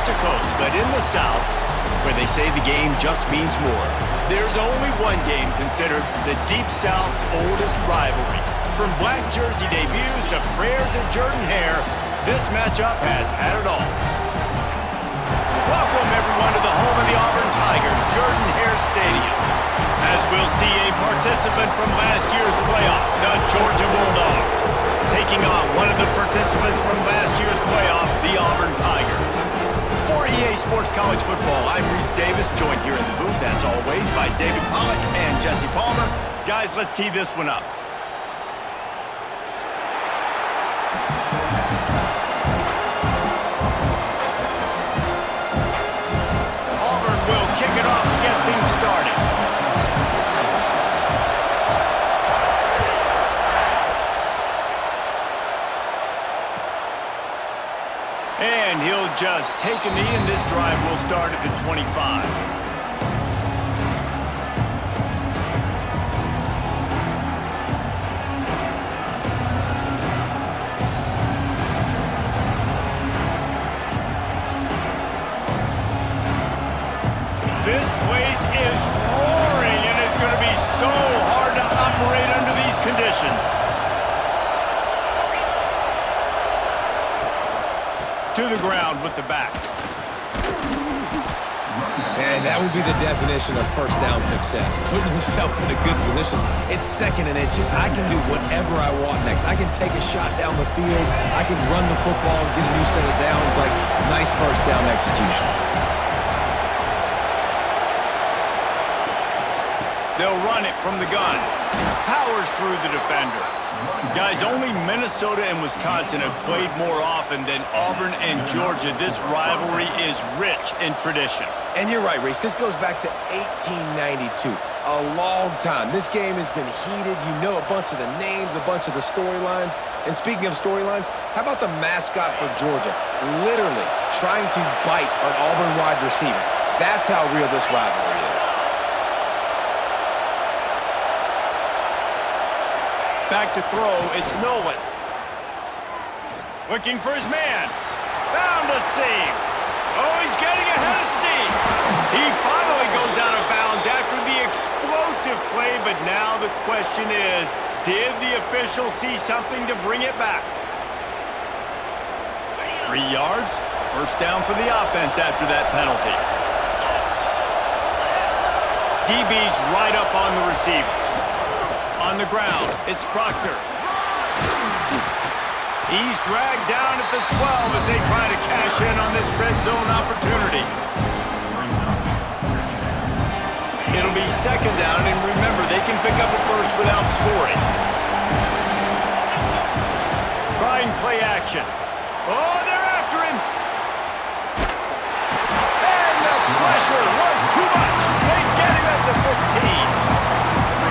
to coast, but in the South, where they say the game just means more, there's only one game considered the Deep South's oldest rivalry. From black jersey debuts to prayers at Jordan-Hare, this matchup has had it all. Welcome, everyone, to the home of the Auburn Tigers, Jordan-Hare Stadium. As we'll see a participant from last year's playoff, the Georgia Bulldogs, taking on one of the participants from last year's playoff, the Auburn Tigers. For EA Sports College Football, I'm Reese Davis, joined here in the booth, as always, by David Pollack and Jesse Palmer. Guys, let's tee this one up. Auburn will kick it off to get things started. And he'll just take a knee, and this drive will start at the 25. This place is roaring, and it's going to be so hard to operate under these conditions. To the ground with the back. And that would be the definition of first down success. Putting yourself in a good position. It's second and inches. I can do whatever I want next. I can take a shot down the field. I can run the football and get a new set of downs. Like, nice first down execution. They'll run it from the gun. Powers through the defender. Guys, only Minnesota and Wisconsin have played more often than Auburn and Georgia. This rivalry is rich in tradition. And you're right, Reese. This goes back to 1892. A long time. This game has been heated. You know a bunch of the names, a bunch of the storylines. And speaking of storylines, how about the mascot for Georgia? Literally trying to bite an Auburn wide receiver. That's how real this rivalry is. Back to throw, it's Nolan. Looking for his man. Found a seam. Oh, he's getting ahead of steam. He finally goes out of bounds after the explosive play, but now the question is, did the official see something to bring it back? 3 yards, first down for the offense after that penalty. DB's right up on the receivers. On the ground, it's Proctor. He's dragged down at the 12 as they try to cash in on this red zone opportunity. It'll be second down, and remember, they can pick up a first without scoring. Trying play action. Oh, they're after him. And the pressure was too much. They get him at the 15.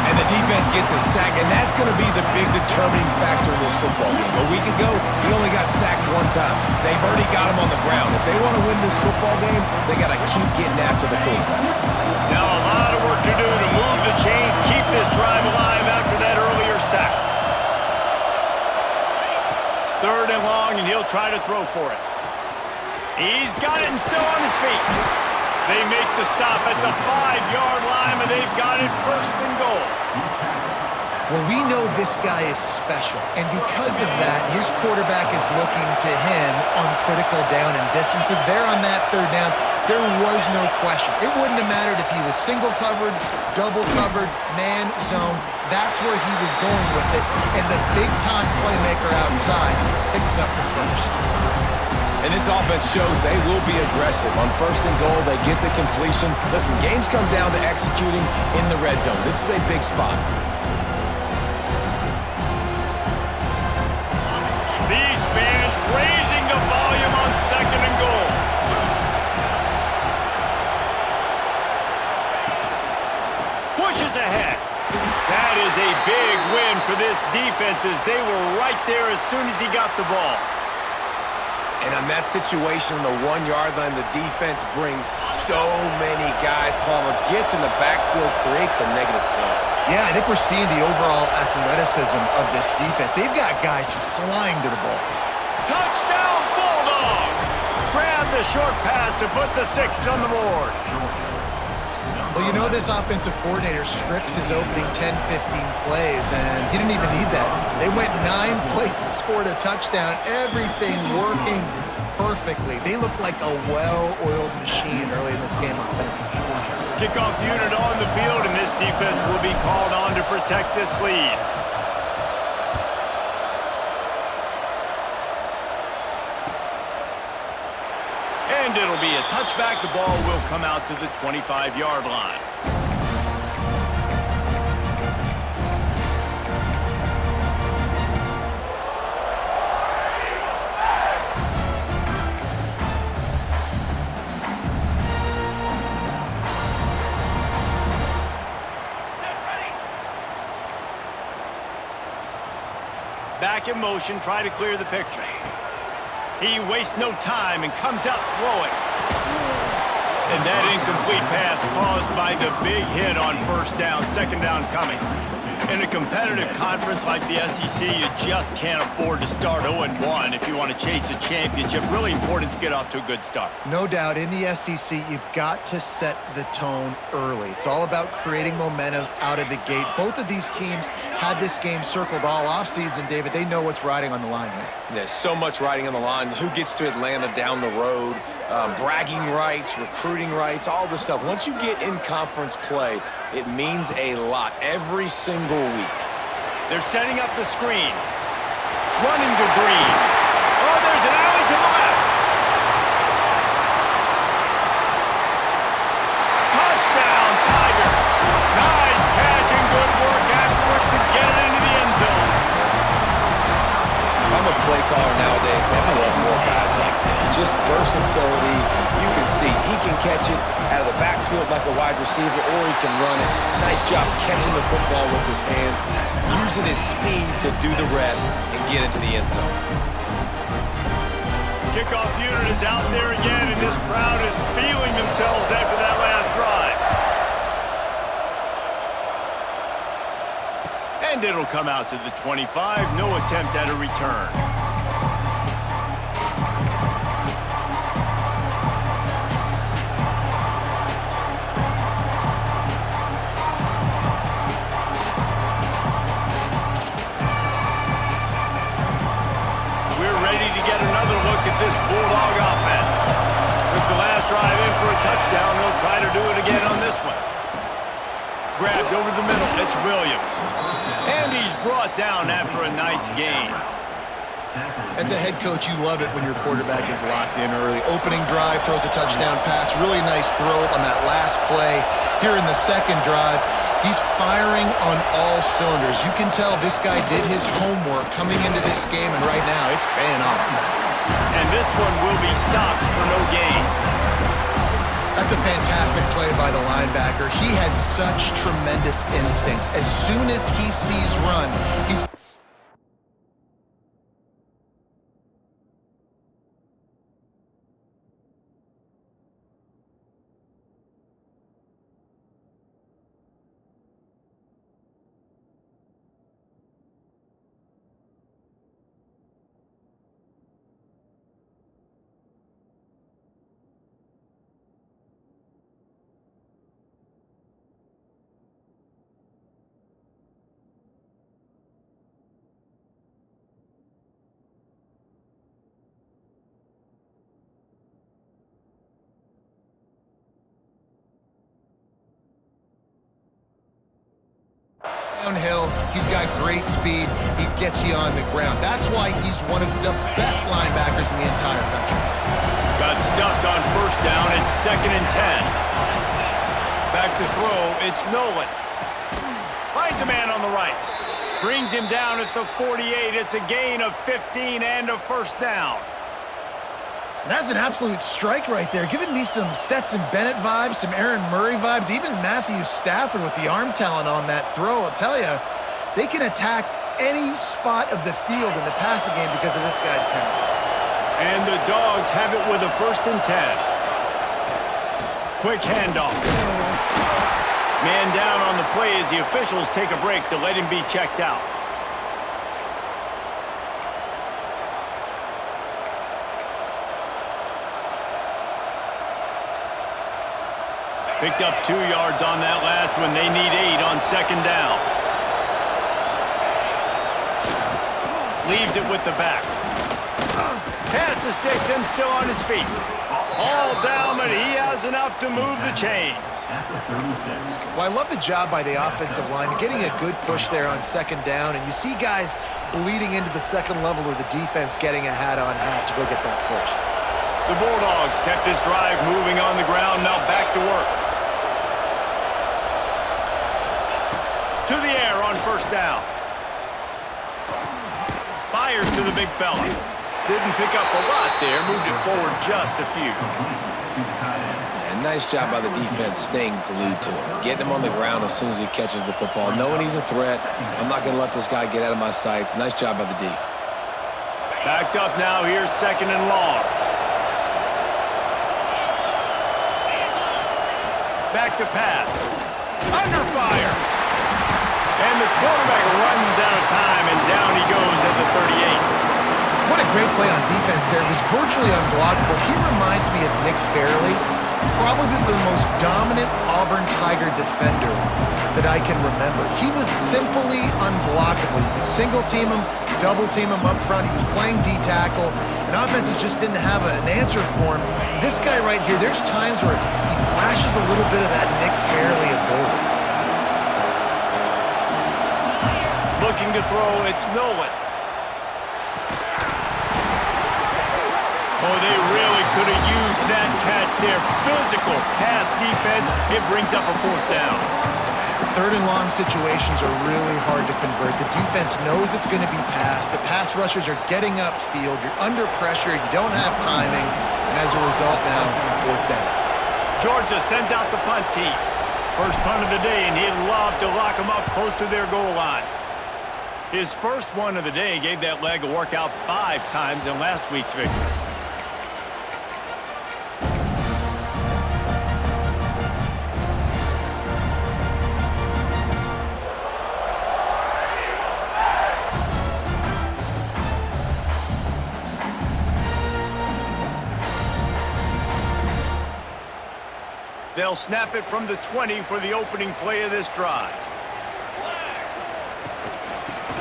And the defense gets a sack, and that's going to be the big determining factor in this football game. A week ago, he only got sacked one time. They've already got him on the ground. If they want to win this football game, they got to keep getting after the quarterback. Now a lot of work to do to move the chains, keep this drive alive after that earlier sack. Third and long, and he'll try to throw for it. He's got it and still on his feet. They make the stop at the 5-yard line, and they've got it first and goal. Well, we know this guy is special, and because of that, his quarterback is looking to him on critical down and distances. There on that third down, there was no question. It wouldn't have mattered if he was single covered, double covered, man, zone. That's where he was going with it, and the big-time playmaker outside picks up the first. And this offense shows they will be aggressive. On first and goal, they get the completion. Listen, games come down to executing in the red zone. This is a big spot. These fans raising the volume on second and goal. Pushes ahead. That is a big win for this defense as they were right there as soon as he got the ball. And on that situation, on the 1-yard line, the defense brings so many guys. Palmer gets in the backfield, creates the negative play. Yeah, I think we're seeing the overall athleticism of this defense. They've got guys flying to the ball. Touchdown, Bulldogs! Grab the the short pass to put the 6 on the board. Well, you know this offensive coordinator scripts his opening 10, 15 plays, and he didn't even need that. They went 9 plays and scored a touchdown, everything working perfectly. They look like a well-oiled machine early in this game offensively. Kickoff unit on the field, and this defense will be called on to protect this lead. And it'll be a touchback. The ball will come out to the 25-yard line. Back in motion, try to clear the picture. He wastes no time and comes out throwing. And that incomplete pass caused by the big hit on first down, second down coming. In a competitive conference like the SEC, you just can't afford to start 0-1 if you want to chase a championship. Really important to get off to a good start. No doubt, in the SEC, you've got to set the tone early. It's all about creating momentum out of the gate. Both of these teams had this game circled all offseason, David. They know what's riding on the line here. There's so much riding on the line. Who gets to Atlanta down the road? Bragging rights, recruiting rights, all this stuff. Once you get in conference play, it means a lot every single week. They're setting up the screen. Running to Green. Oh, there's an alley to the left. Touchdown, Tigers. Nice catch and good work afterwards to get it into the end zone. If I'm a play caller nowadays, man, I want more guys like this. Just versatility. You can see he can catch it out of the backfield like a wide receiver, or he can run it. Nice job catching the football with his hands, using his speed to do the rest and get into the end zone. Kickoff unit is out there again, and this crowd is feeling themselves after that last drive. And it'll come out to the 25. No attempt at a return. This Bulldog offense. Took the last drive in for a touchdown. They'll try to do it again on this one. Grabbed over the middle. It's Williams. And he's brought down after a nice gain. As a head coach, you love it when your quarterback is locked in early. Opening drive, throws a touchdown pass. Really nice throw on that last play. Here in the second drive, he's firing on all cylinders. You can tell this guy did his homework coming into this game, and right now it's paying off. And this one will be stopped for no gain. That's a fantastic play by the linebacker. He has such tremendous instincts. As soon as he sees run, he's... Downhill, he's got great speed. He gets you on the ground. That's why he's one of the best linebackers in the entire country. Got stuffed on first down. It's 2nd and 10. Back to throw. It's Nolan. Finds a man on the right. Brings him down at the 48. It's a gain of 15 and a first down. That's an absolute strike right there, giving me some Stetson Bennett vibes, some Aaron Murray vibes, even Matthew Stafford with the arm talent on that throw. I'll tell you, they can attack any spot of the field in the passing game because of this guy's talent. And the Dogs have it with a 1st and 10. Quick handoff. Man down on the play as the officials take a break to let him be checked out. Picked up 2 yards on that last one. They need 8 on second down. Leaves it with the back. Pass the sticks and still on his feet. All down, but he has enough to move the chains. Well, I love the job by the offensive line, getting a good push there on second down, and you see guys bleeding into the second level of the defense getting a hat-on-hat to go get that first. The Bulldogs kept this drive moving on the ground, now back to work. To the air on first down. Fires to the big fella. Didn't pick up a lot there, moved it forward just a few. And nice job by the defense staying glued to him. Getting him on the ground as soon as he catches the football. Knowing he's a threat, I'm not going to let this guy get out of my sights. Nice job by the D. Backed up now, here's second and long. Back to pass. Under fire. And the quarterback runs out of time, and down he goes at the 38. What a great play on defense there. It was virtually unblockable. He reminds me of Nick Fairley, probably the most dominant Auburn Tiger defender that I can remember. He was simply unblockable. You could single team him, double team him up front. He was playing D-tackle, and offenses just didn't have an answer for him. This guy right here, there's times where he flashes a little bit of that Nick Fairley ability. Looking to throw, it's Nolan. Oh, they really could have used that catch there. Physical pass defense. It brings up a fourth down. Third and long situations are really hard to convert. The defense knows it's going to be passed. The pass rushers are getting upfield. You're under pressure. You don't have timing. And as a result now, fourth down. Georgia sends out the punt team. First punt of the day, and he'd love to lock them up close to their goal line. His first one of the day gave that leg a workout 5 times in last week's victory. They'll snap it from the 20 for the opening play of this drive.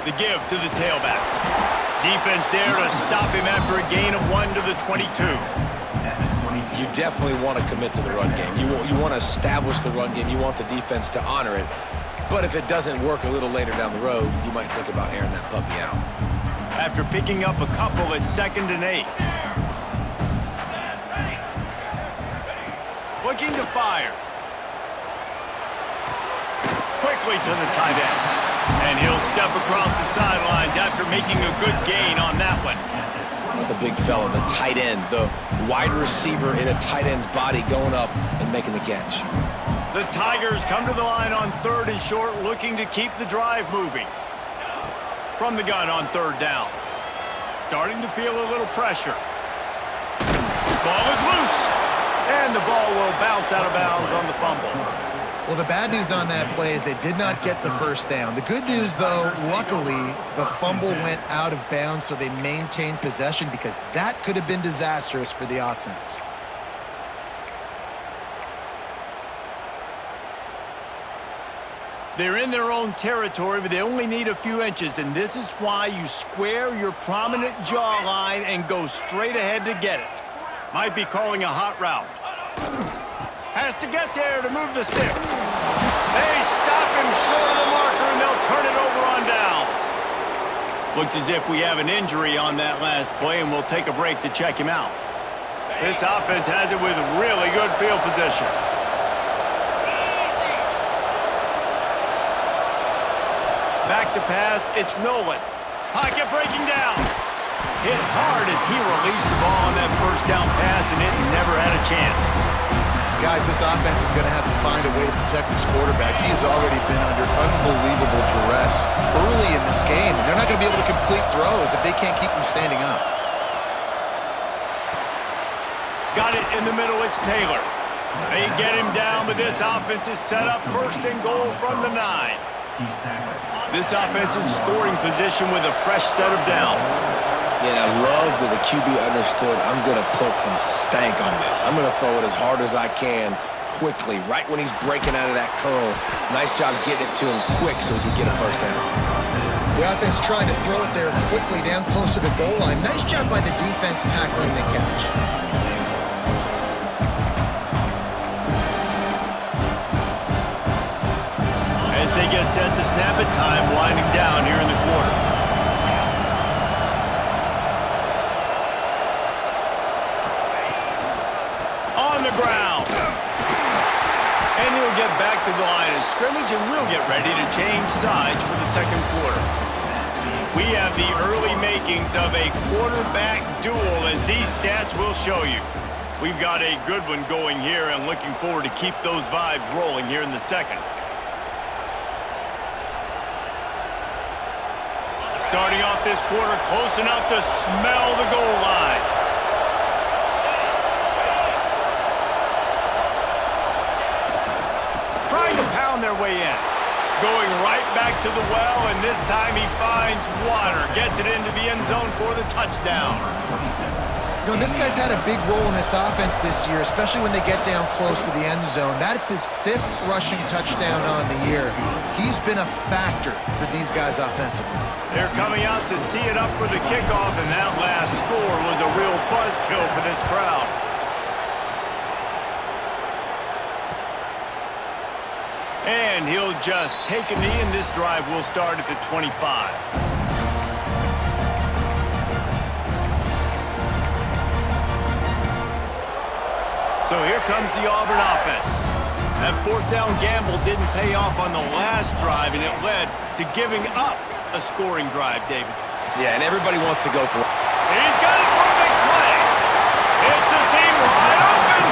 The give to the tailback. Defense there to stop him after a gain of 1 to the 22. You definitely want to commit to the run game. You want to establish the run game. You want the defense to honor it. But if it doesn't work a little later down the road, you might think about airing that puppy out. After picking up a couple at 2nd and 8. Looking to fire. Quickly to the tight end. And he'll step across the sidelines after making a good gain on that one. With the big fella, the tight end, the wide receiver in a tight end's body going up and making the catch. The Tigers come to the line on 3rd and short, looking to keep the drive moving. From the gun on 3rd down. Starting to feel a little pressure. Ball is loose. And the ball will bounce out of bounds on the fumble. Well, the bad news on that play is they did not get the first down. The good news, though, luckily, the fumble went out of bounds, so they maintained possession because that could have been disastrous for the offense. They're in their own territory, but they only need a few inches, and this is why you square your prominent jawline and go straight ahead to get it. Might be calling a hot route. Has to get there to move the sticks. They stop him short of the marker, and they'll turn it over on downs. Looks as if we have an injury on that last play, and we'll take a break to check him out. This offense has it with really good field position. Back to pass, it's Nolan. Pocket breaking down. Hit hard as he released the ball on that first down pass, and it never had a chance. Guys, this offense is going to have to find a way to protect this quarterback. He has already been under unbelievable duress early in this game, and they're not going to be able to complete throws if they can't keep him standing up. Got it in the middle, it's Taylor. They get him down, but this offense is set up 1st and goal from the 9. This offense in scoring position with a fresh set of downs. And I love that the QB understood I'm going to put some stank on this. I'm going to throw it as hard as I can, quickly, right when he's breaking out of that curl. Nice job getting it to him quick so he could get a first down. The offense trying to throw it there quickly down close to the goal line. Nice job by the defense tackling the catch. As they get set to snap it, time winding down here in the quarter. On the ground. And he'll get back to the line of scrimmage, and we'll get ready to change sides for the second quarter. We have the early makings of a quarterback duel, as these stats will show you. We've got a good one going here, and looking forward to keep those vibes rolling here in the second. Starting off this quarter, close enough to smell the goal line. Trying to pound their way in. Going right back to the well, and this time he finds water. Gets it into the end zone for the touchdown. You know, this guy's had a big role in this offense this year, especially when they get down close to the end zone. That's his 5th rushing touchdown on the year. He's been a factor for these guys offensively. They're coming out to tee it up for the kickoff, and that last score was a real buzzkill for this crowd. And he'll just take a knee, and this drive will start at the 25. So here comes the Auburn offense. That fourth down gamble didn't pay off on the last drive, and it led to giving up a scoring drive, David. Yeah, and everybody wants to go for it. He's got it for a big play. It's a seam wide open.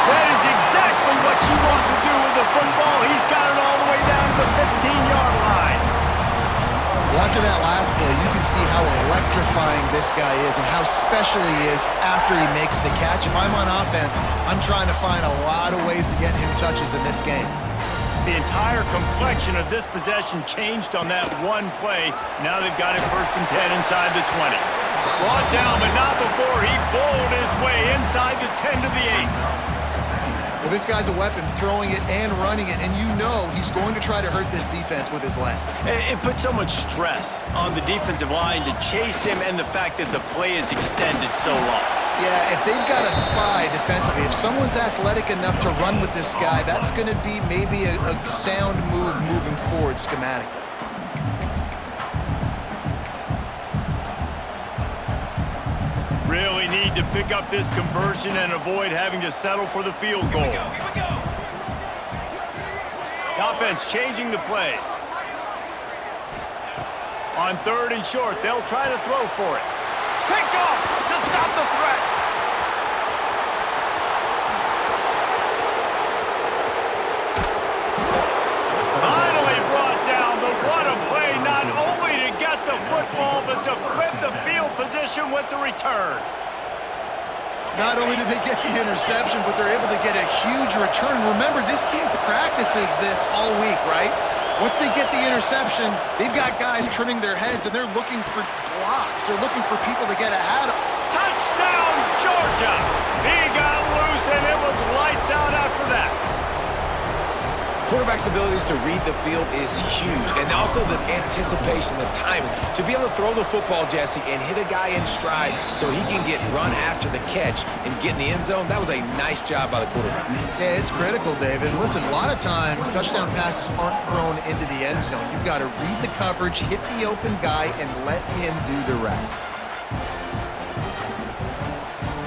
That is exactly what you want to do with the football. He's got it all the way down to the 15-yard line. Well, after that last play, you can see how electrifying this guy is and how special he is after he makes the catch. If I'm on offense, I'm trying to find a lot of ways to get him touches in this game. The entire complexion of this possession changed on that one play. Now they've got it 1st and 10 inside the 20. Brought down, but not before he bowled his way inside the 10 to the 8. Well, this guy's a weapon, throwing it and running it, and you know he's going to try to hurt this defense with his legs. It puts so much stress on the defensive line to chase him, and the fact that the play is extended so long. Yeah, if they've got a spy defensively, if someone's athletic enough to run with this guy, that's going to be maybe a sound move moving forward schematically. Really need to pick up this conversion and avoid having to settle for the field goal. The offense changing the play. On 3rd and short, they'll try to throw for it. Picked off to stop the threat. Finally brought down, but what a play, not only to get the football, but to flip the field position with the return. Not only do they get the interception, but they're able to get a huge return. Remember, this team practices this all week, right? Once they get the interception, they've got guys turning their heads, and they're looking for blocks. They're looking for people to get ahead of. Touchdown, Georgia! He got loose, and it was lights out after that. Quarterback's abilities to read the field is huge, and also the anticipation, the timing. To be able to throw the football, Jesse, and hit a guy in stride so he can get run after the catch and get in the end zone, that was a nice job by the quarterback. Yeah, it's critical, David. Listen, a lot of times touchdown passes aren't thrown into the end zone. You've got to read the coverage, hit the open guy, and let him do the rest.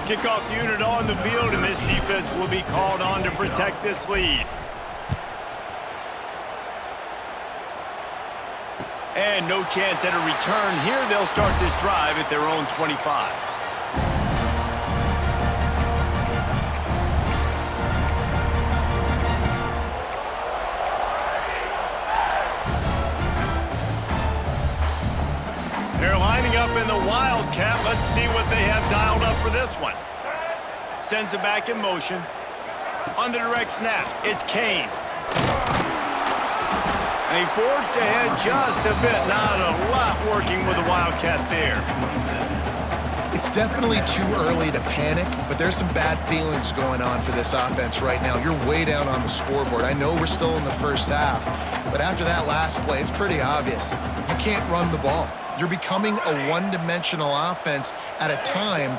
Kickoff unit on the field, and this defense will be called on to protect this lead. And no chance at a return here. They'll start this drive at their own 25. They're lining up in the Wildcat. Let's see what they have dialed up for this one. Sends it back in motion. On the direct snap, it's Kane. And he forged ahead just a bit. Not a lot working with the Wildcat there. It's definitely too early to panic, but there's some bad feelings going on for this offense right now. You're way down on the scoreboard. I know we're still in the first half, but after that last play, it's pretty obvious. You can't run the ball. You're becoming a one-dimensional offense at a time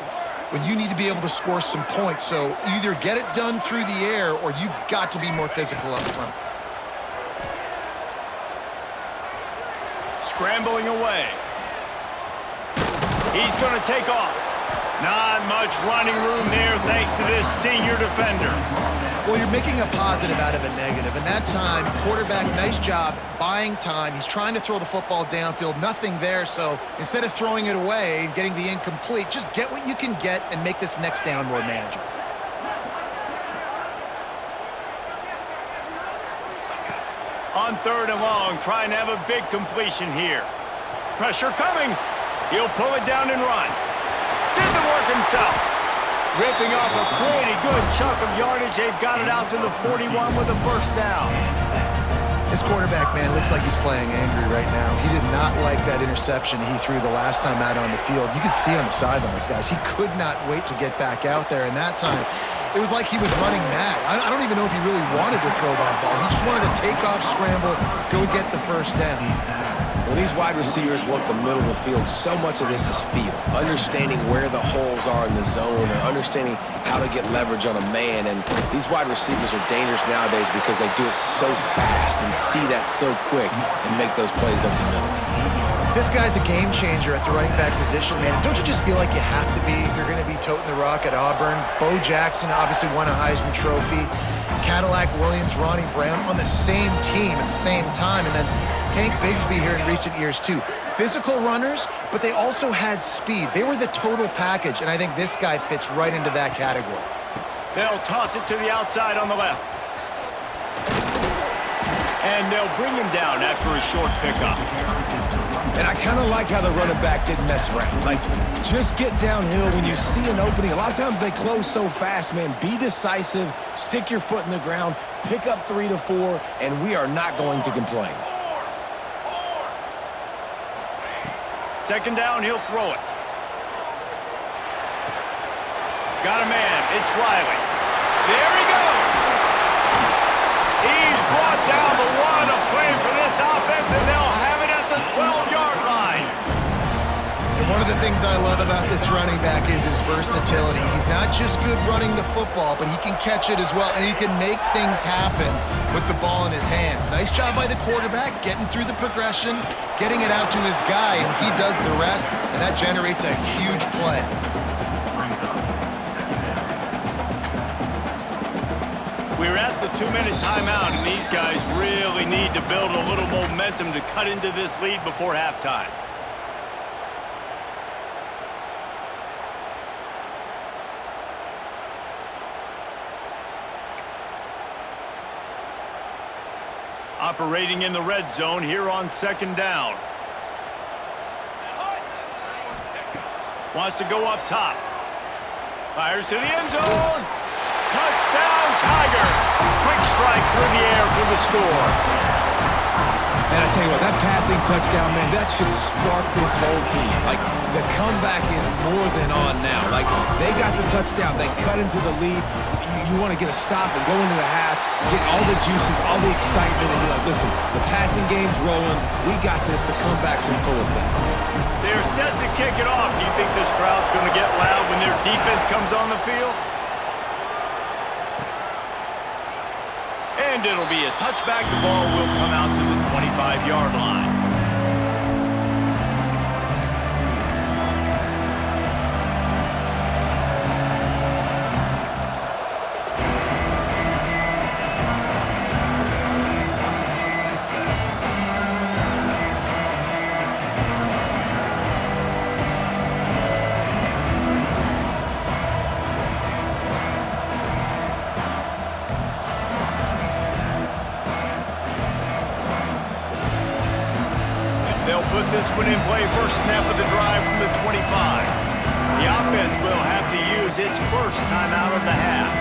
when you need to be able to score some points. So either get it done through the air or you've got to be more physical up front. Scrambling away. He's going to take off. Not much running room there thanks to this senior defender. Well, you're making a positive out of a negative. And that time, quarterback, nice job buying time. He's trying to throw the football downfield. Nothing there. So instead of throwing it away and getting the incomplete, just get what you can get and make this next down more manageable. On 3rd and long, trying to have a big completion here. Pressure coming. He'll pull it down and run. Did the work himself. Ripping off a pretty good chunk of yardage. They've got it out to the 41 with a first down. This quarterback, man, looks like he's playing angry right now. He did not like that interception he threw the last time out on the field. You could see on the sidelines, guys, he could not wait to get back out there. And that time, it was like he was running mad. I don't even know if he really wanted to throw that ball. He just wanted to take off, scramble, go get the first down. When these wide receivers work the middle of the field, so much of this is feel. Understanding where the holes are in the zone or understanding how to get leverage on a man. And these wide receivers are dangerous nowadays because they do it so fast and see that so quick and make those plays over the middle. This guy's a game changer at the running back position, man. Don't you just feel like you have to be if you're going to be toting the rock at Auburn? Bo Jackson obviously won a Heisman Trophy. Cadillac Williams, Ronnie Brown on the same team at the same time. And then Tank Bigsby here in recent years, too. Physical runners, but they also had speed. They were the total package, and I think this guy fits right into that category. They'll toss it to the outside on the left. And they'll bring him down after a short pickup. And I kind of like how the running back didn't mess around. Like, just get downhill when you see an opening. A lot of times they close so fast, man. Be decisive, stick your foot in the ground, pick up 3 to 4, and we are not going to complain. 2nd down, he'll throw it. Got a man. It's Riley. There he goes. He's brought down the one of play for this offense, and they'll have it at the 12-yard line. And one of the things I love about this running back is his versatility. He's not just good running the football, but he can catch it as well, and he can make things happen with the ball in his hands. Nice job by the quarterback, getting through the progression, getting it out to his guy, and he does the rest, and that generates a huge play. We're at the 2-minute timeout, and these guys really need to build a little momentum to cut into this lead before halftime. Operating in the red zone here on 2nd down. Wants to go up top. Fires to the end zone. Touchdown, Tigers! Quick strike through the air for the score. And I tell you what, that passing touchdown, man, that should spark this whole team. Like, the comeback is more than on now. Like, they got the touchdown. They cut into the lead. You want to get a stop and go into the half, get all the juices, all the excitement, and be like, listen, the passing game's rolling. We got this. The comeback's in full effect. They're set to kick it off. Do you think this crowd's going to get loud when their defense comes on the field? And it'll be a touchback. The ball will come out to the 25-yard line. Put this one in play, first snap of the drive from the 25. The offense will have to use its first timeout of the half.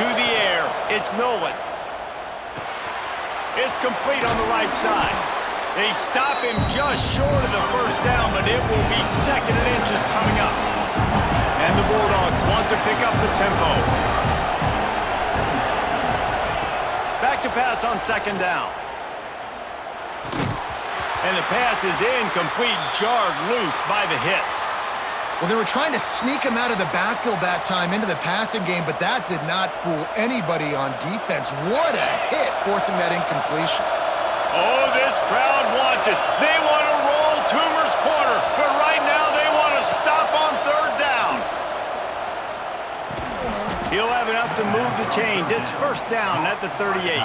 To the air, it's Nolan. It's complete on the right side. They stop him just short of the first down, but it will be 2nd and inches coming up. And the Bulldogs want to pick up the tempo. Back to pass on 2nd down. And the pass is incomplete, jarred loose by the hit. Well, they were trying to sneak him out of the backfield that time into the passing game, but that did not fool anybody on defense. What a hit, forcing that incompletion. Oh, this crowd wants it. They want to roll Toomer's corner, but right now they want to stop on 3rd down. He'll have enough to move the chains. It's 1st down at the 38.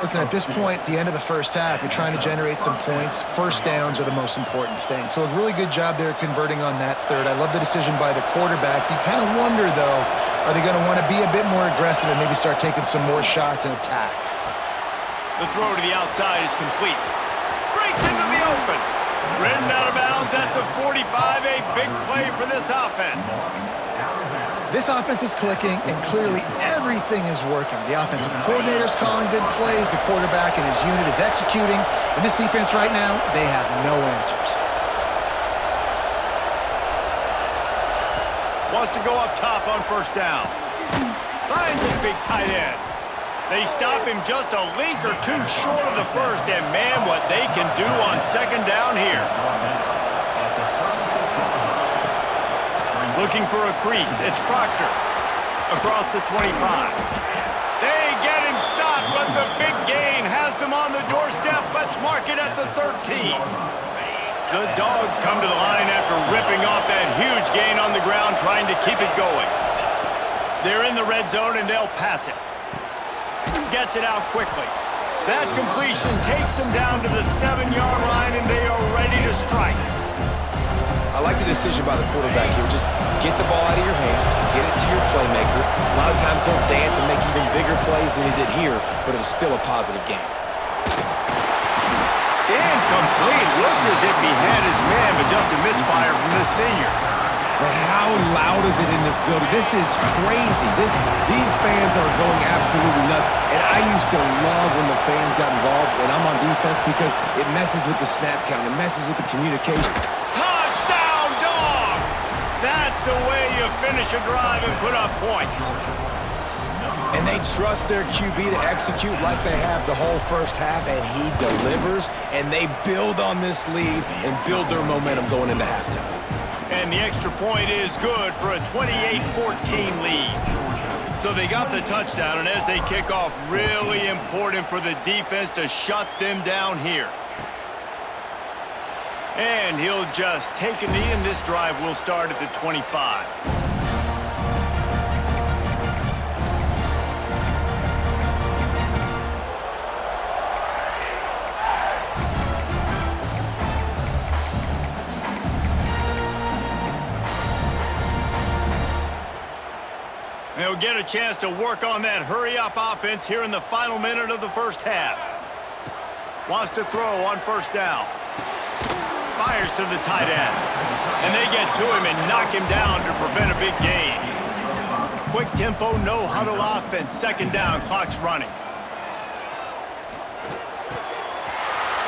Listen, at this point, the end of the first half, you're trying to generate some points. First downs are the most important thing. So a really good job there converting on that 3rd. I love the decision by the quarterback. You kind of wonder, though, are they going to want to be a bit more aggressive and maybe start taking some more shots and attack? The throw to the outside is complete. Breaks into the open. Ridden out of bounds at the 45. A big play for this offense. This offense is clicking, and clearly everything is working. The offensive coordinator's calling good plays. The quarterback and his unit is executing. And this defense right now, they have no answers. Wants to go up top on 1st down. Finds his big tight end. They stop him just a link or two short of the first, and man, what they can do on 2nd down here. Looking for a crease. It's Proctor. Across the 25. They get him stopped, but the big gain has them on the doorstep. Let's mark it at the 13. The Dogs come to the line after ripping off that huge gain on the ground, trying to keep it going. They're in the red zone, and they'll pass it. Gets it out quickly. That completion takes them down to the 7-yard line, and they are ready to strike. I like the decision by the quarterback here. Just get the ball out of your hands, get it to your playmaker. A lot of times he'll dance and make even bigger plays than he did here, but it was still a positive game. Incomplete. Looked as if he had his man, but just a misfire from this senior. But how loud is it in this building? This is crazy. These fans are going absolutely nuts. And I used to love when the fans got involved and I'm on defense because it messes with the snap count. It messes with the communication. Touchdown, Dogs! That's the way you finish a drive and put up points. And they trust their QB to execute like they have the whole first half, and he delivers, and they build on this lead and build their momentum going into halftime. And the extra point is good for a 28-14 lead. So they got the touchdown, and as they kick off, really important for the defense to shut them down here. And he'll just take a knee, and this drive will start at the 25. They'll get a chance to work on that hurry-up offense here in the final minute of the first half. Wants to throw on 1st down. Fires to the tight end. And they get to him and knock him down to prevent a big gain. Quick tempo, no huddle offense. 2nd down, clock's running.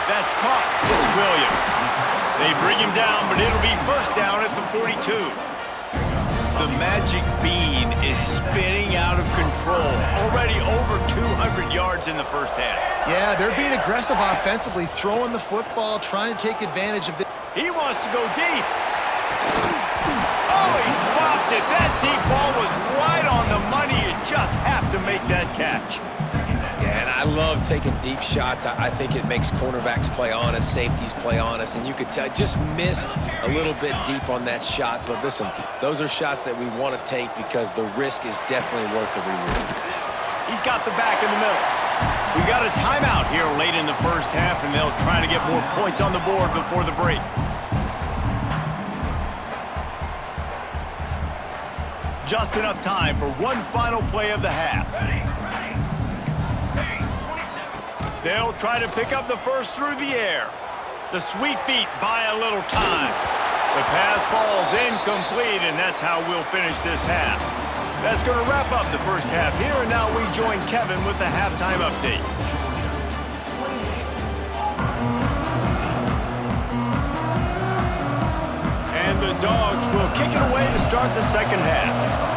That's caught. It's Williams. They bring him down, but it'll be 1st down at the 42. The magic bean is spinning out of control. Already over 200 yards in the first half. Yeah, they're being aggressive offensively, throwing the football, trying to take advantage of the... He wants to go deep. Oh, he dropped it. That deep ball was right on the money. You just have to make that catch. Yeah, and I love taking deep shots. I think it makes cornerbacks play honest, safeties play honest, and you could tell just missed a little bit deep on that shot. But listen, those are shots that we want to take because the risk is definitely worth the reward. He's got the back in the middle. We got a timeout here late in the first half, and they'll try to get more points on the board before the break. Just enough time for one final play of the half. They'll try to pick up the first through the air. The sweet feet buy a little time. The pass falls incomplete, and that's how we'll finish this half. That's going to wrap up the first half here, and now we join Kevin with the halftime update. Dogs will kick it away to start the second half.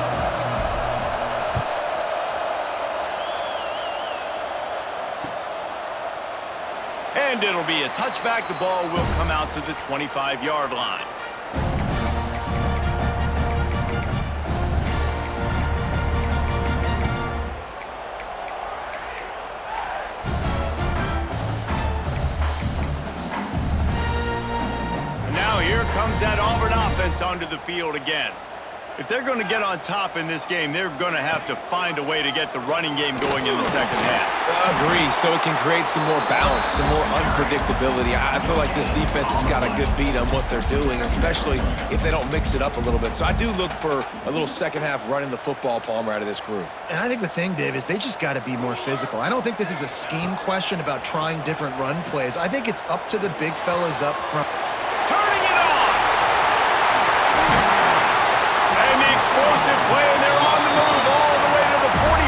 And it'll be a touchback. The ball will come out to the 25-yard line. And now here comes that Auburn offense onto the field again. If they're going to get on top in this game, they're going to have to find a way to get the running game going in the second half. Agree, so it can create some more balance, some more unpredictability. I feel like this defense has got a good beat on what they're doing, especially if they don't mix it up a little bit. So I do look for a little second half running the football, Palmer, out of this group. And I think the thing, Dave, is they just got to be more physical. I don't think this is a scheme question about trying different run plays. I think it's up to the big fellas up front. Turning it on! And the explosive play, and they're on the move all the way to the 44.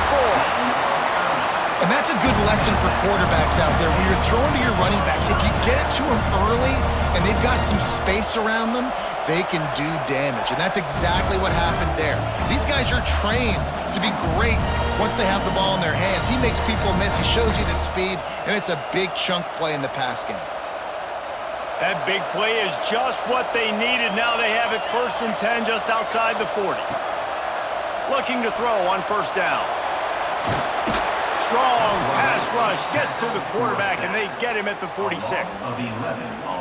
And that's a good lesson for quarterbacks out there. When you're throwing to your running backs, if you get it to them early and they've got some space around them, they can do damage. And that's exactly what happened there. These guys are trained to be great once they have the ball in their hands. He makes people miss. He shows you the speed, and it's a big chunk play in the pass game. That big play is just what they needed. Now they have it 1st and 10 just outside the 40. Looking to throw on first down. Strong pass rush gets to the quarterback, and they get him at the 46.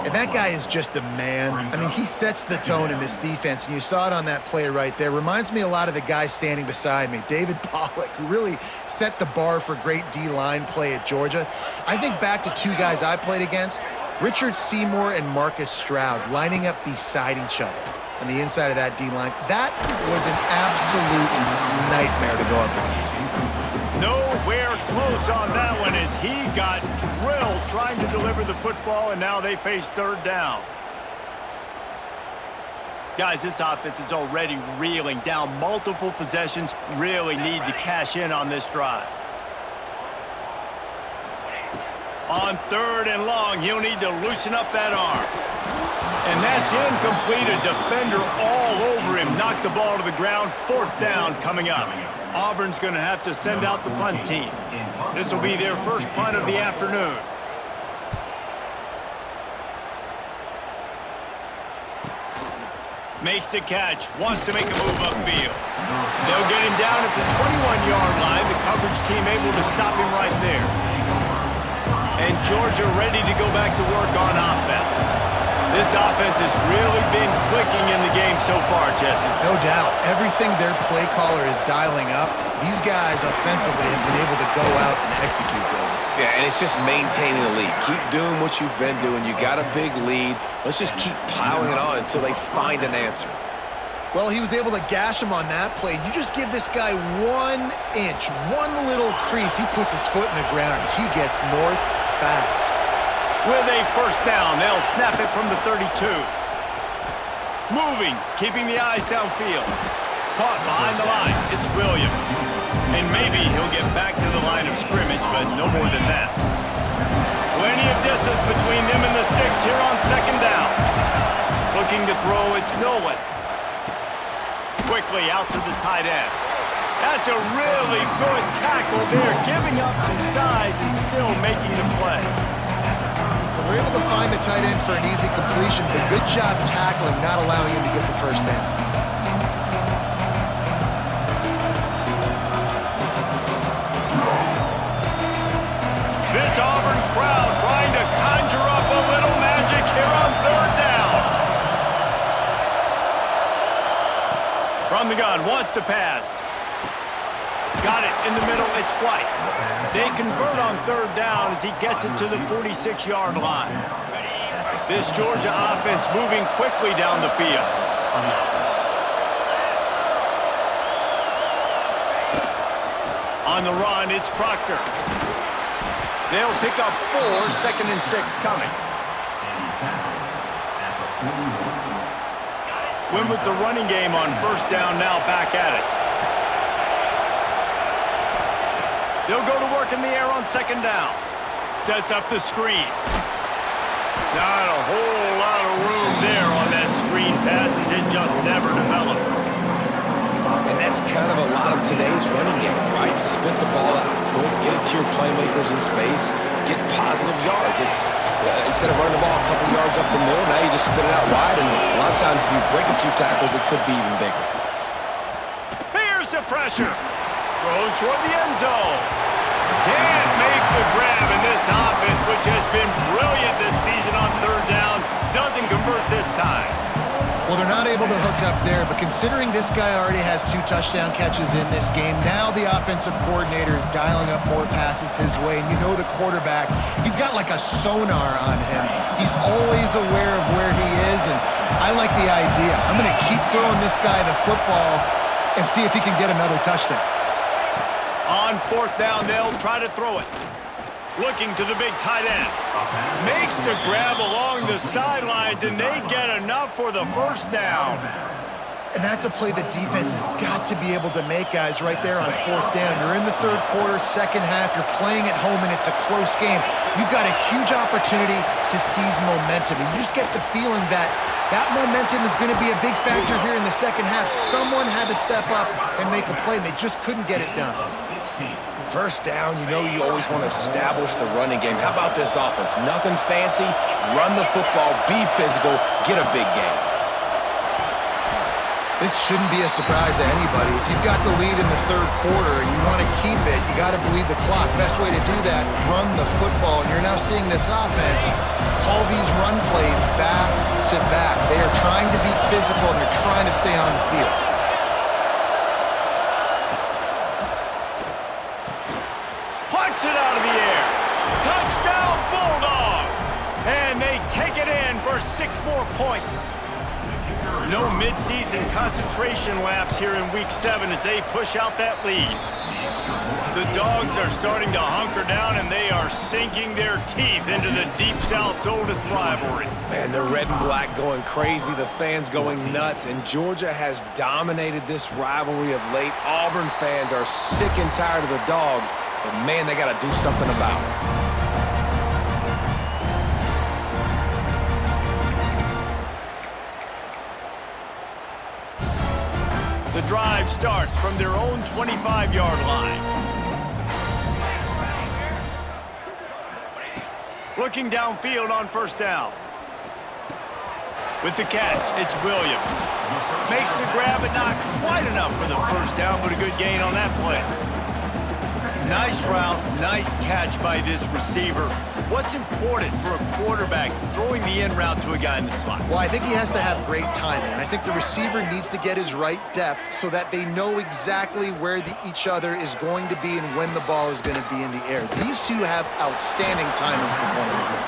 And that guy is just a man. I mean, he sets the tone in this defense, and you saw it on that play right there. Reminds me a lot of the guy standing beside me, David Pollock, who really set the bar for great D-line play at Georgia. I think back to two guys I played against, Richard Seymour and Marcus Stroud, lining up beside each other on the inside of that D-line. That was an absolute nightmare to go up against. Nowhere close on that one as he got drilled trying to deliver the football, and now they face third down. Guys, this offense is already reeling down multiple possessions. Really need to cash in on this drive. On 3rd and long, he'll need to loosen up that arm. And that's incomplete. A defender all over him. Knocked the ball to the ground. 4th down coming up. Auburn's going to have to send out the punt team. This will be their first punt of the afternoon. Makes the catch. Wants to make a move upfield. They'll get him down at the 21-yard line. The coverage team able to stop him right there. And Georgia ready to go back to work on offense. This offense has really been clicking in the game so far, Jesse. No doubt. Everything their play caller is dialing up, these guys offensively have been able to go out and execute them. Yeah, and it's just maintaining the lead. Keep doing what you've been doing. You got a big lead. Let's just keep piling it on until they find an answer. Well, he was able to gash him on that play. You just give this guy 1 inch, one little crease. He puts his foot in the ground. He gets north fast. With a first down, they'll snap it from the 32. Moving, keeping the eyes downfield. Caught behind the line. It's Williams. And maybe he'll get back to the line of scrimmage, but no more than that. Plenty of distance between them and the sticks here on 2nd down. Looking to throw, it's Nolan. Quickly out to the tight end. That's a really good tackle there, giving up some size and still making the play. They're able to find the tight end for an easy completion, but good job tackling, not allowing him to get the first down. This Auburn crowd trying to conjure up a little magic here on 3rd down. From the gun, wants to pass. Got it in the middle, it's White. They convert on 3rd down as he gets it to the 46-yard line. This Georgia offense moving quickly down the field. On the run, it's Proctor. They'll pick up 4, 2nd and 6 coming. Win with the running game on first down, now back at it. They'll go to work in the air on 2nd down. Sets up the screen. Not a whole lot of room there on that screen passes, it just never developed. And that's kind of a lot of today's running game, right? Spit the ball out quick, get it to your playmakers in space, get positive yards. It's instead of running the ball a couple yards up the middle, now you just spit it out wide, and a lot of times if you break a few tackles, it could be even bigger. Here's the pressure. Throws toward the end zone. Can't make the grab in this offense, which has been brilliant this season on third down. Doesn't convert this time. Well, they're not able to hook up there, but considering this guy already has 2 touchdown catches in this game, now the offensive coordinator is dialing up more passes his way, and you know the quarterback, he's got like a sonar on him. He's always aware of where he is, and I like the idea. I'm going to keep throwing this guy the football and see if he can get another touchdown. On fourth down, they'll try to throw it. Looking to the big tight end. Makes the grab along the sidelines, and they get enough for the first down. And that's a play the defense has got to be able to make, guys, right there on fourth down. You're in the third quarter, second half. You're playing at home, and it's a close game. You've got a huge opportunity to seize momentum. And you just get the feeling that that momentum is going to be a big factor here in the second half. Someone had to step up and make a play, and they just couldn't get it done. First down, you know you always want to establish the running game. How about this offense? Nothing fancy. Run the football, be physical, get a big gain. This shouldn't be a surprise to anybody. If you've got the lead in the third quarter and you want to keep it, you got to bleed the clock. Best way to do that, run the football. And you're now seeing this offense call these run plays back to back. They are trying to be physical, and they're trying to stay on the field. Punts it out of the air. Touchdown, Bulldogs! And they take it in for 6 more points. No midseason concentration laps here in Week 7 as they push out that lead. The Dogs are starting to hunker down, and they are sinking their teeth into the Deep South's oldest rivalry. Man, the red and black going crazy, the fans going nuts, and Georgia has dominated this rivalry of late. Auburn fans are sick and tired of the Dogs, but man, they got to do something about it. The drive starts from their own 25-yard line. Looking downfield on first down. With the catch, it's Williams. Makes the grab, but not quite enough for the first down, but a good gain on that play. Nice route, nice catch by this receiver. What's important for a quarterback throwing the in route to a guy in the slot? Well, I think he has to have great timing, and I think the receiver needs to get his right depth so that they know exactly where each other is going to be and when the ball is going to be in the air. These two have outstanding timing with one another.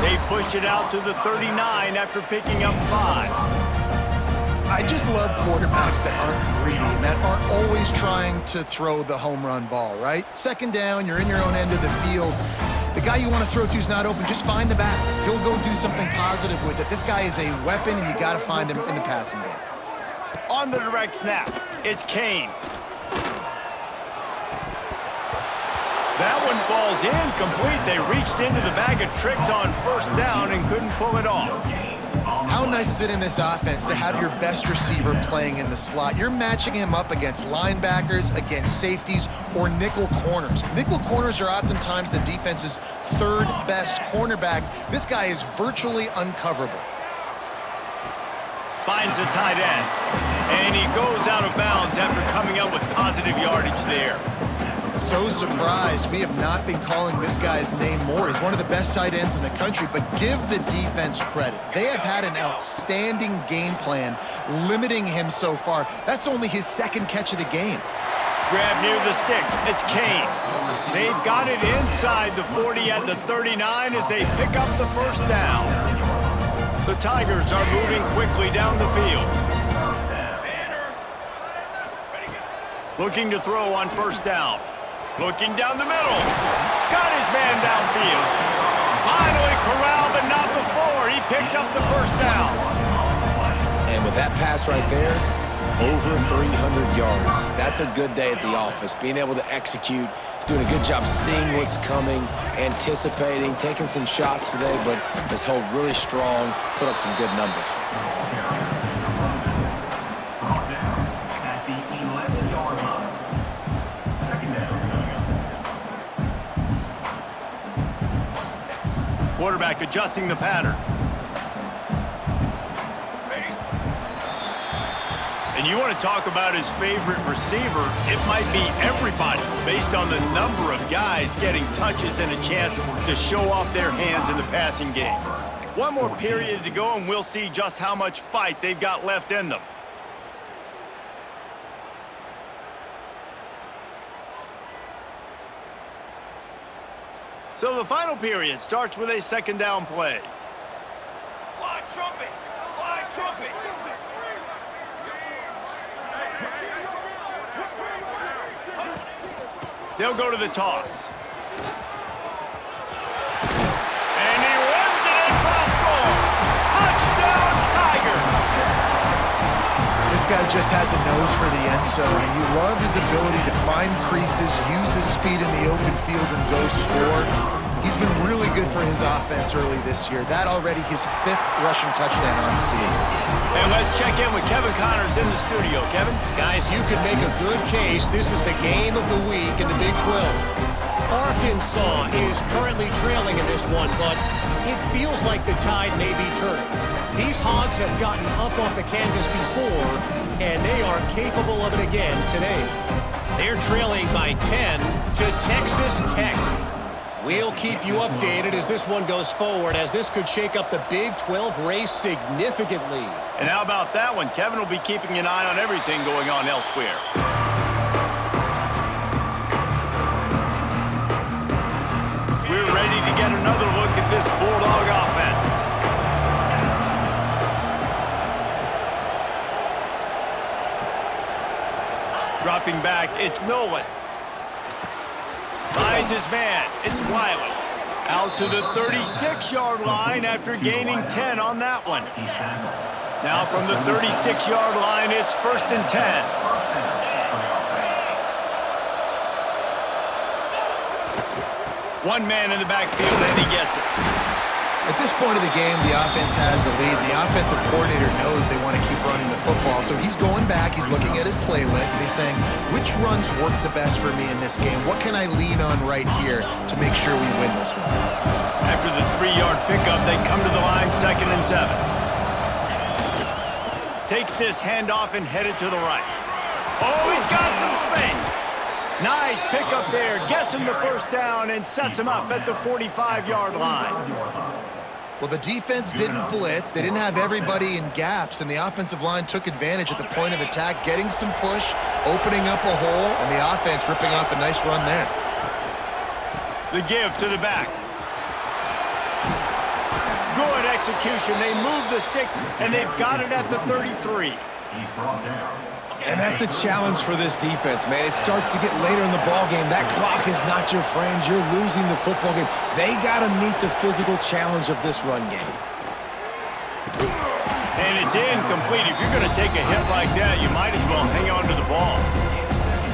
They push it out to the 39 after picking up 5. I just love quarterbacks that aren't greedy and that aren't always trying to throw the home run ball, right? Second down, you're in your own end of the field. The guy you want to throw to is not open. Just find the back. He'll go do something positive with it. This guy is a weapon, and you got to find him in the passing game. On the direct snap, it's Kane. That one falls incomplete. They reached into the bag of tricks on first down and couldn't pull it off. How nice is it in this offense to have your best receiver playing in the slot? You're matching him up against linebackers, against safeties, or nickel corners. Nickel corners are oftentimes the defense's third best cornerback. This guy is virtually uncoverable. Finds a tight end, and he goes out of bounds after coming up with positive yardage there. So surprised we have not been calling this guy's name more. He's one of the best tight ends in the country, but give the defense credit. They have had an outstanding game plan limiting him so far. That's only his second catch of the game. Grab near the sticks. It's Kane. They've got it inside the 40 at the 39 as they pick up the first down. The Tigers are moving quickly down the field. Looking to throw on first down. Looking down the middle. Got his man downfield. Finally corralled, but not before. He picks up the first down. And with that pass right there, over 300 yards. That's a good day at the office. Being able to execute, doing a good job seeing what's coming, anticipating, taking some shots today, but has held really strong, put up some good numbers. Quarterback adjusting the pattern. And you want to talk about his favorite receiver, it might be everybody based on the number of guys getting touches and a chance to show off their hands in the passing game. One more period to go and we'll see just how much fight they've got left in them. So the final period starts with a second down play. Fly trumpet! Fly trumpet! They'll go to the toss. And he runs it in for a score. Touchdown, Tigers! This guy just has a nose for the end zone, and you love his ability to find creases, use his speed in the open field, and go score. He's been really good for his offense early this year. That already his 5th rushing touchdown on the season. And let's check in with Kevin Connors in the studio. Kevin? Guys, you could make a good case. This is the game of the week in the Big 12. Arkansas is currently trailing in this one, but it feels like the tide may be turning. These Hogs have gotten up off the canvas before, and they are capable of it again today. They're trailing by 10 to Texas Tech. We'll keep you updated as this one goes forward, as this could shake up the Big 12 race significantly. And how about that one? Kevin will be keeping an eye on everything going on elsewhere. We're ready to get another look at this Bulldog offense. Dropping back, it's Nolan. Finds his man, it's Wiley. Out to the 36-yard line after gaining 10 on that one. Now from the 36-yard line, it's 1st and 10. One man in the backfield, and he gets it. At this point of the game, the offense has the lead. The offensive coordinator knows they want to keep running the football, so he's going back, he's looking at his playlist, and he's saying, which runs work the best for me in this game? What can I lean on right here to make sure we win this one? After the 3-yard pickup, they come to the line, 2nd and 7. Takes this handoff and headed to the right. Oh, he's got some space. Nice pickup there, gets him the first down and sets him up at the 45-yard line. Well, the defense didn't blitz. They didn't have everybody in gaps, and the offensive line took advantage at the point of attack, getting some push, opening up a hole, and the offense ripping off a nice run there. The give to the back. Good execution. They move the sticks, and they've got it at the 33. And that's the challenge for this defense, man. It starts to get later in the ballgame. That clock is not your friend. You're losing the football game. They got to meet the physical challenge of this run game. And it's incomplete. If you're going to take a hit like that, you might as well hang on to the ball.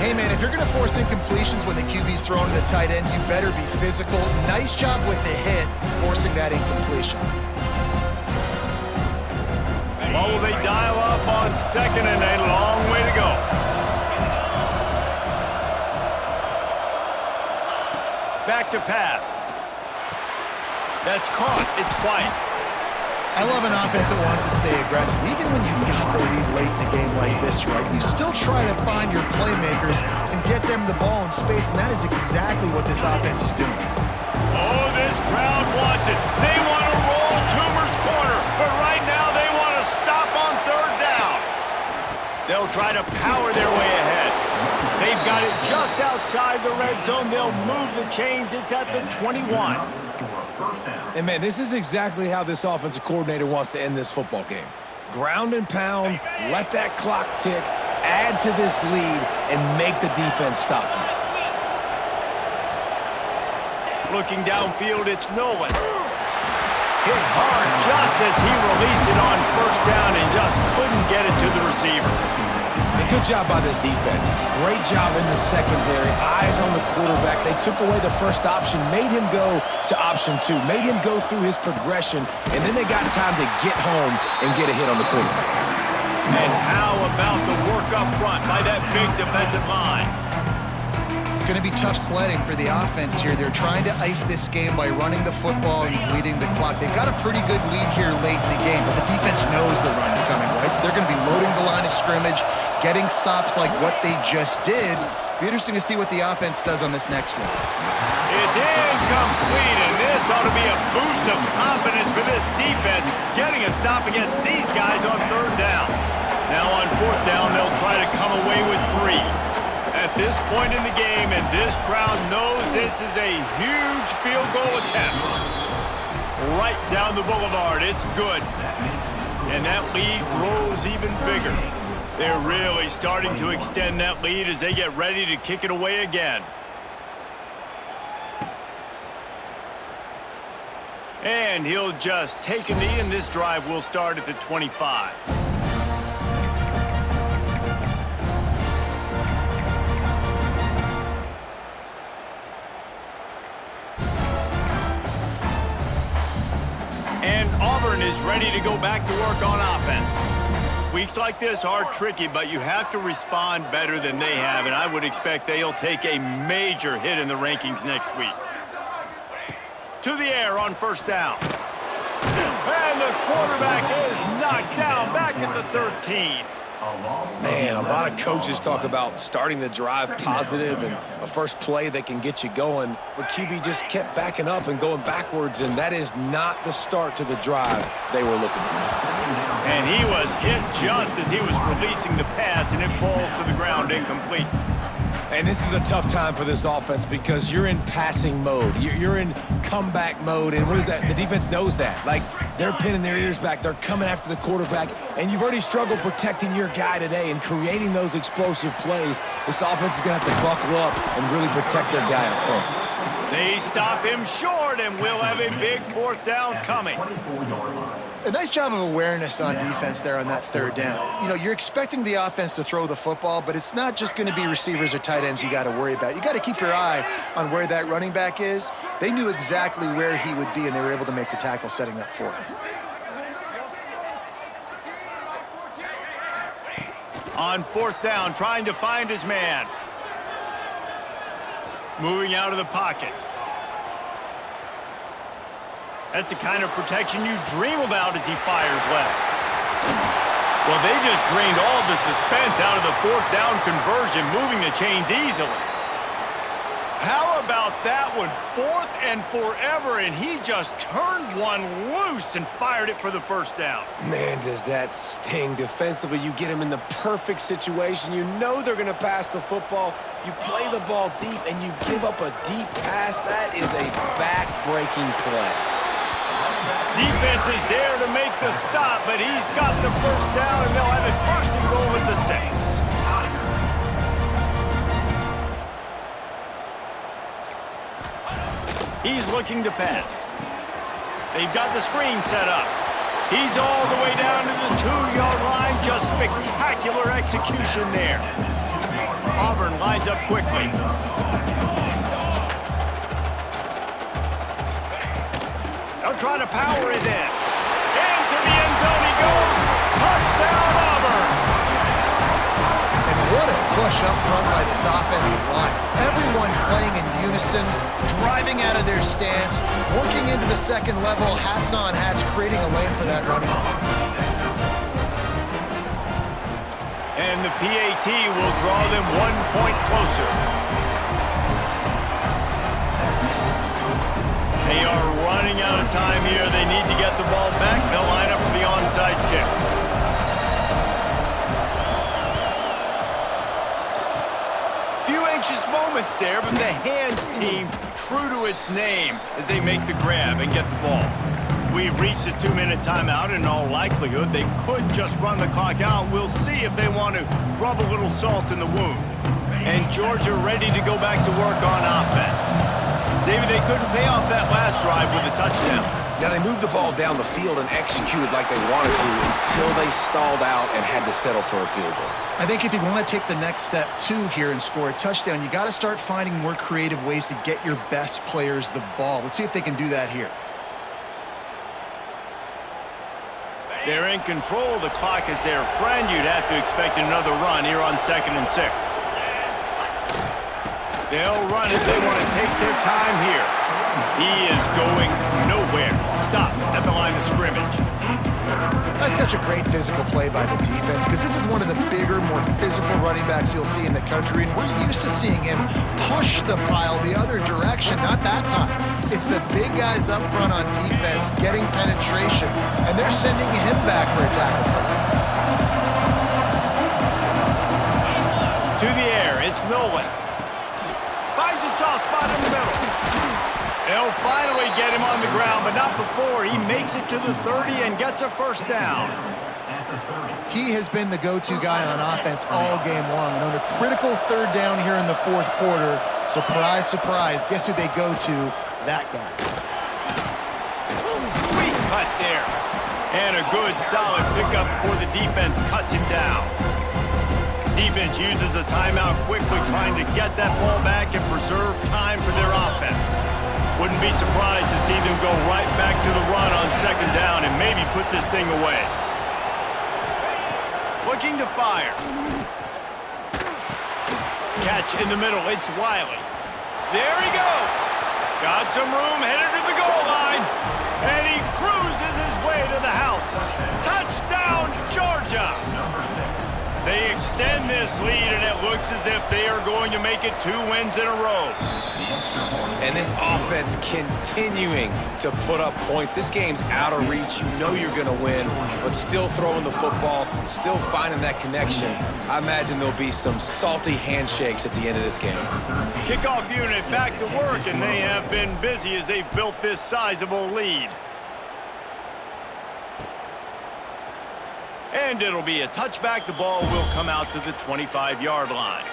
Hey, man, if you're going to force incompletions when the QB's throwing to the tight end, you better be physical. Nice job with the hit, forcing that incompletion. What will they dial up on 2nd and a long way to go? Back to pass. That's caught. It's White. I love an offense that wants to stay aggressive. Even when you've got the lead late in the game like this, right, you still try to find your playmakers and get them the ball in space, and that is exactly what this offense is doing. Oh, this crowd wants it. They want to roll Toomer's corner, but right now they want to stop on 3rd down. They'll try to power their way ahead. They've got it just outside the red zone. They'll move the chains. It's at the 21. And, man, this is exactly how this offensive coordinator wants to end this football game. Ground and pound, let that clock tick, add to this lead, and make the defense stop you. Looking downfield, it's Nolan. Hit hard just as he released it on 1st down and just couldn't get it to the receiver. And good job by this defense. Great job in the secondary. Eyes on the quarterback. They took away the first option, made him go to option 2, made him go through his progression, and then they got time to get home and get a hit on the quarterback. And how about the work up front by that big defensive line? It's going to be tough sledding for the offense here. They're trying to ice this game by running the football and bleeding the clock. They've got a pretty good lead here late in the game, but the defense knows the run's coming, right? So they're going to be loading the line of scrimmage, getting stops like what they just did. Be interesting to see what the offense does on this next one. It's incomplete, and this ought to be a boost of confidence for this defense, getting a stop against these guys on third down. Now on fourth down, they'll try to come away with 3. At this point in the game, and this crowd knows this is a huge field goal attempt. Right down the boulevard, it's good. And that lead grows even bigger. They're really starting to extend that lead as they get ready to kick it away again. And he'll just take a knee, and this drive will start at the 25. And Auburn is ready to go back to work on offense. Weeks like this are tricky, but you have to respond better than they have, and I would expect they'll take a major hit in the rankings next week. To the air on first down. And the quarterback is knocked down back at the 13. Man, a lot of coaches talk about starting the drive positive and a first play that can get you going. The QB just kept backing up and going backwards, and that is not the start to the drive they were looking for. And he was hit just as he was releasing the pass, and it falls to the ground incomplete. And this is a tough time for this offense because you're in passing mode. You're in comeback mode, and what is that? The defense knows that. Like, they're pinning their ears back. They're coming after the quarterback, and you've already struggled protecting your guy today and creating those explosive plays. This offense is going to have to buckle up and really protect their guy up front. They stop him short, and we'll have a big fourth down coming. A nice job of awareness on defense there on that third down. You know, you're expecting the offense to throw the football, but it's not just going to be receivers or tight ends you got to worry about. You got to keep your eye on where that running back is. They knew exactly where he would be, and they were able to make the tackle setting up for him. On fourth down, trying to find his man. Moving out of the pocket. That's the kind of protection you dream about as he fires left. Well, they just drained all the suspense out of the fourth down conversion, moving the chains easily. How about that one? 4th and forever, and he just turned one loose and fired it for the first down. Man, does that sting defensively. You get him in the perfect situation. You know they're going to pass the football. You play the ball deep, and you give up a deep pass. That is a back-breaking play. Defense is there to make the stop, but he's got the first down, and they'll have it first and goal at the 6. He's looking to pass. They've got the screen set up. He's all the way down to the 2-yard line. Just spectacular execution there. Auburn lines up quickly. They'll try to power it in. Into the end zone he goes. Touchdown, Auburn. And what a push up front by this offensive line. Everyone playing in unison, driving out of their stance, working into the second level, hats on hats, creating a lane for that running back. And the PAT will draw them 1 point closer. They are running out of time here. They need to get the ball back. They'll line up for the onside kick. Few anxious moments there, but the hands team true to its name as they make the grab and get the ball. We've reached a 2-minute timeout. In all likelihood, they could just run the clock out. We'll see if they want to rub a little salt in the wound. And Georgia ready to go back to work on offense. David, they couldn't pay off that last drive with a touchdown. Now, they moved the ball down the field and executed like they wanted to until they stalled out and had to settle for a field goal. I think if you want to take the next step, too, here and score a touchdown, you got to start finding more creative ways to get your best players the ball. Let's see if they can do that here. They're in control. The clock is their friend. You'd have to expect another run here on 2nd and 6. They'll run it. They want to take their time here. He is going nowhere. Stop at the line of scrimmage. That's such a great physical play by the defense because this is one of the bigger, more physical running backs you'll see in the country, and we're used to seeing him push the pile the other direction. Not that time. It's the big guys up front on defense getting penetration, and they're sending him back for a tackle for that. To the air, it's Nolan. Finds a soft spot in the middle. They'll finally get him on the ground, but not before. He makes it to the 30 and gets a first down. He has been the go-to guy on offense all game long. And on a critical third down here in the fourth quarter, surprise, surprise, guess who they go to? That guy. Sweet cut there. And a good, solid pickup before the defense cuts him down. Defense uses a timeout quickly, trying to get that ball back and preserve time for their offense. Wouldn't be surprised to see them go right back to the run on second down and maybe put this thing away. Looking to fire. Catch in the middle. It's Wiley. There he goes. Got some room, headed to the goal line. And he cruises his way to the house. Touchdown, Georgia. They extend this lead, and it looks as if they are going to make it 2 wins in a row. And this offense continuing to put up points. This game's out of reach. You know you're going to win, but still throwing the football, still finding that connection. I imagine there'll be some salty handshakes at the end of this game. Kickoff unit back to work, and they have been busy as they've built this sizable lead. And it'll be a touchback. The ball will come out to the 25-yard line.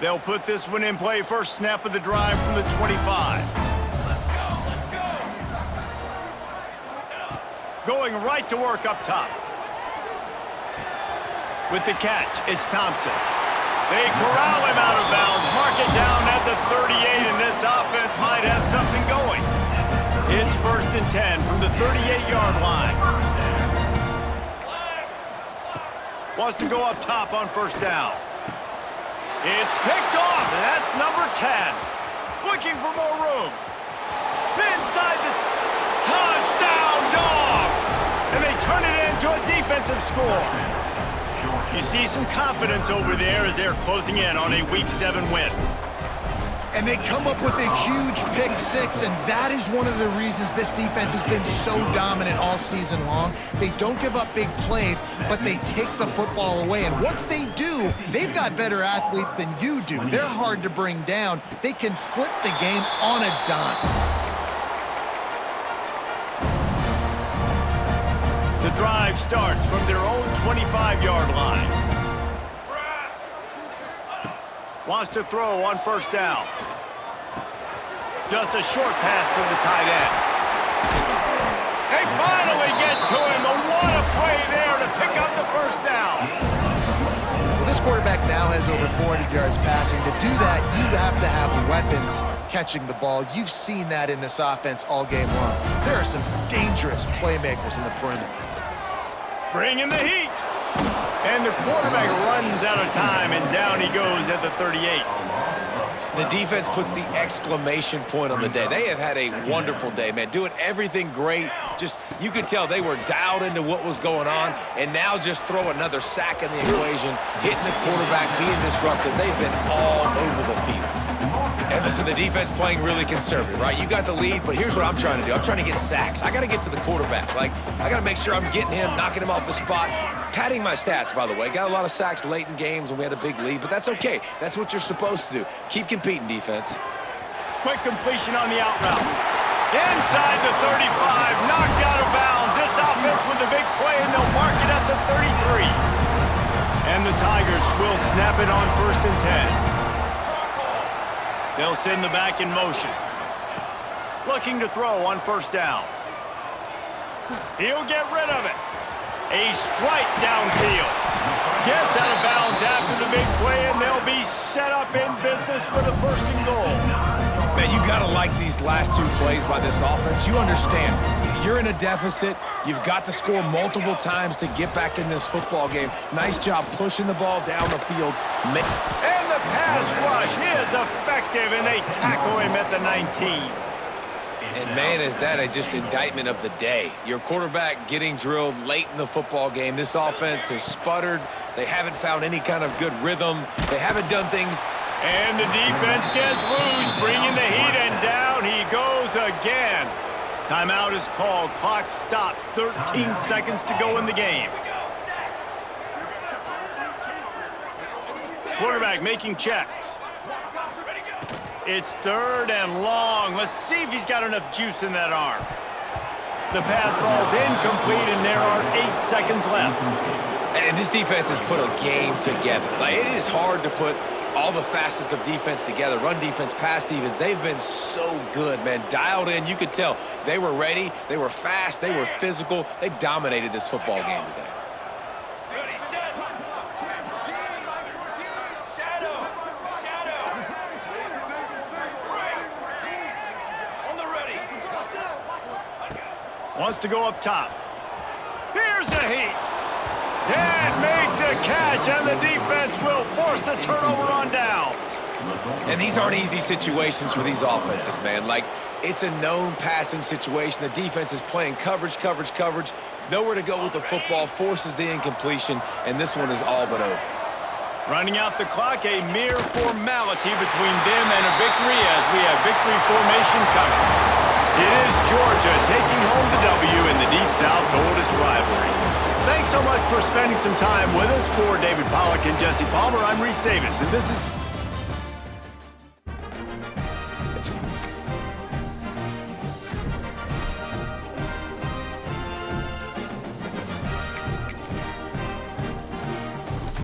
They'll put this one in play. First snap of the drive from the 25. Going right to work up top. With the catch, it's Thompson. They corral him out of bounds, mark it down at the 38, and this offense might have something going. It's 1st and 10 from the 38-yard line. Wants to go up top on first down. It's picked off, and that's number 10. Looking for more room. Inside the touchdown, Dogs! And they turn it into a defensive score. You see some confidence over there as they're closing in on a Week 7 win. And they come up with a huge pick six, and that is one of the reasons this defense has been so dominant all season long. They don't give up big plays, but they take the football away. And once they do, they've got better athletes than you do. They're hard to bring down. They can flip the game on a dime. The drive starts from their own 25-yard line. Wants to throw on first down. Just a short pass to the tight end. They finally get to him. And what a play there to pick up the first down. Well, this quarterback now has over 400 yards passing. To do that, you have to have weapons catching the ball. You've seen that in this offense all game long. There are some dangerous playmakers in the perimeter. Bringing the heat. And the quarterback runs out of time, and down he goes at the 38. The defense puts the exclamation point on the day. They have had a wonderful day, man. Doing everything great. Just, you could tell they were dialed into what was going on, and now just throw another sack in the equation, hitting the quarterback, being disruptive. They've been all over the field. And listen, the defense playing really conservative, right? You got the lead, but here's what I'm trying to do. I'm trying to get sacks. I got to get to the quarterback. Like, I got to make sure I'm getting him, knocking him off his spot. Padding my stats, by the way. Got a lot of sacks late in games when we had a big lead, but that's okay. That's what you're supposed to do. Keep competing, defense. Quick completion on the out route. Inside the 35, knocked out of bounds. This offense with the big play, and they'll mark it at the 33. And the Tigers will snap it on 1st and 10. They'll send the back in motion. Looking to throw on first down. He'll get rid of it. A strike downfield. Gets out of bounds after the big play, and they'll be set up in business for the 1st and goal. Man, you got to like these last two plays by this offense. You understand, you're in a deficit. You've got to score multiple times to get back in this football game. Nice job pushing the ball down the field. And the pass rush is effective, and they tackle him at the 19. And, man, is that just indictment of the day. Your quarterback getting drilled late in the football game. This offense has sputtered. They haven't found any kind of good rhythm. They haven't done things. And the defense gets loose, bringing the heat, and down he goes again. Timeout is called. Clock stops. 13 seconds to go in the game. Quarterback making checks. It's 3rd and long. Let's see if he's got enough juice in that arm. The pass falls incomplete, and there are 8 seconds left. And this defense has put a game together. Like, it is hard to put all the facets of defense together. Run defense, pass defense. They've been so good, man. Dialed in. You could tell they were ready. They were fast. They were physical. They dominated this football game today. Wants to go up top. Here's the heat. And make the catch, and the defense will force a turnover on downs. And these aren't easy situations for these offenses, man. Like, it's a known passing situation. The defense is playing coverage. Nowhere to go with the football, forces the incompletion, and this one is all but over. Running out the clock, a mere formality between them and a victory as we have victory formation coming. It is Georgia taking home the W in the Deep South's oldest rivalry. Thanks so much for spending some time with us. For David Pollack and Jesse Palmer, I'm Reese Davis, and this is...